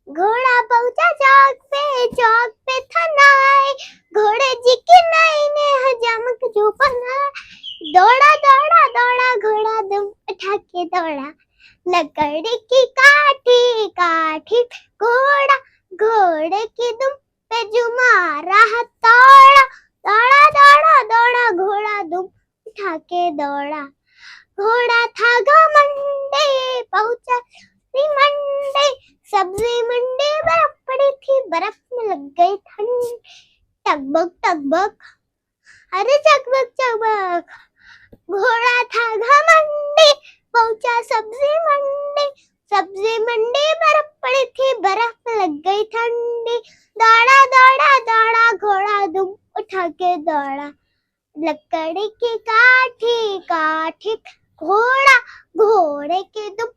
घोड़ा पहुंचा चौक पे था नाई, घोड़े जी की नाई ने हजामक जो पहना। दौड़ा दौड़ा दौड़ा घोड़ा दुम उठा के दौड़ा, लकड़ी की काठी काठी घोड़ा, घोड़े की दुम पे जो मारा हथौड़ा। दौड़ा दौड़ा दौड़ा घोड़ा दुम उठा के दौड़ा, घोड़ा था घमंडे पहुंचा मंडी, सब्जी मंडी बर्फ पड़ी थी, बर्फ में लग गई ठंड। टकबक टकबक, अरे चकबक चकबक, घोड़ा था घमंडी पहुंचा सब्जी मंडी, सब्जी मंडी बर्फ पड़ी थी, बर्फ में लग गई ठंडी। दौड़ा दौड़ा दौड़ा घोड़ा दुम उठा के दौड़ा, लकड़ी की काठी काठी घोड़ा, घोड़े के दुम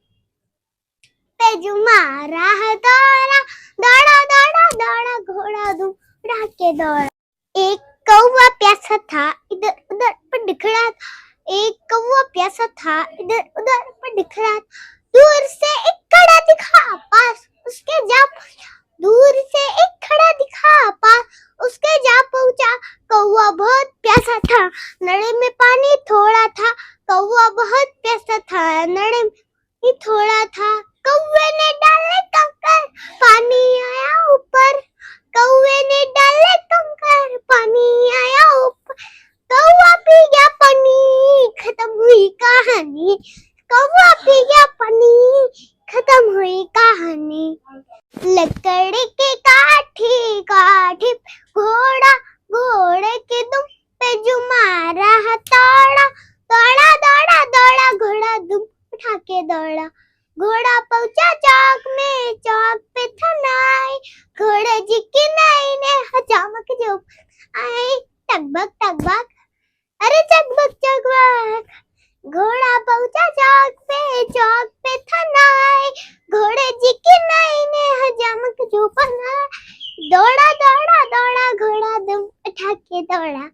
पे जो मारा हथौड़ा। दौड़ा दौड़ा दौड़ा घोड़ा दुम उठा के दौड़ा। एक कौवा प्यासा था, इधर उधर पर दिखड़ा था, एक कौवा प्यासा था, इधर उधर पर दिखड़ा। दूर से एक खड़ा दिखा, पास उसके जा पहुंचा, दूर से एक खड़ा दिखा, पास उसके जा पहुंचा। कौवा बहुत प्यासा था, नड़े में पानी थोड़ा था, कौवा बहुत प्यासा था, नड़े में थोड़ा था। कौवे ने डाले कंकर, पानी आया ऊपर, कौवे ने डाले कंकर, पानी आया ऊपर। कौवा पी गया पानी, खत्म हुई कहानी, कौवा पी गया पानी, खत्म हुई कहानी। लकड़ी की काठी काठी घोड़ा, घोड़े के दुम पे जो मारा हथौड़ा। दौड़ा दौड़ा दौड़ा घोड़ा दुम उठा के दौड़ा, घोड़ा पहुंचा चौक पे था नाई, घोड़े जी की नाई ने हजामक जो आई। टकबक टकबक, अरे चकबक चकबक, घोड़ा पहुंचा चौक पे था नाई, घोड़े जी की नाई ने हजामक जो पहना। दौड़ा दौड़ा दौड़ा घोड़ा दुम उठा के दौड़ा,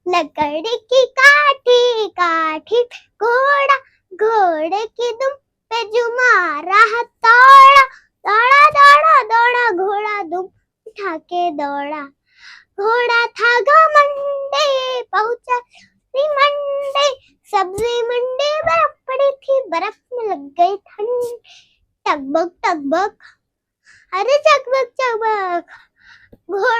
लकड़ी की काठी काठी घोड़ा, घोड़े की दुम पे जो मारा हथौड़ा। दौड़ा दौड़ा दौड़ा घोड़ा दुम उठा के दौड़ा, घोड़ा था घमंडे पहुंचा मंडी, सब्जी मंडी बर्फ पड़ी थी, बर्फ में लग गई ठंड। टकबक टकबक, अरे चकबक चकबक, घोड़ा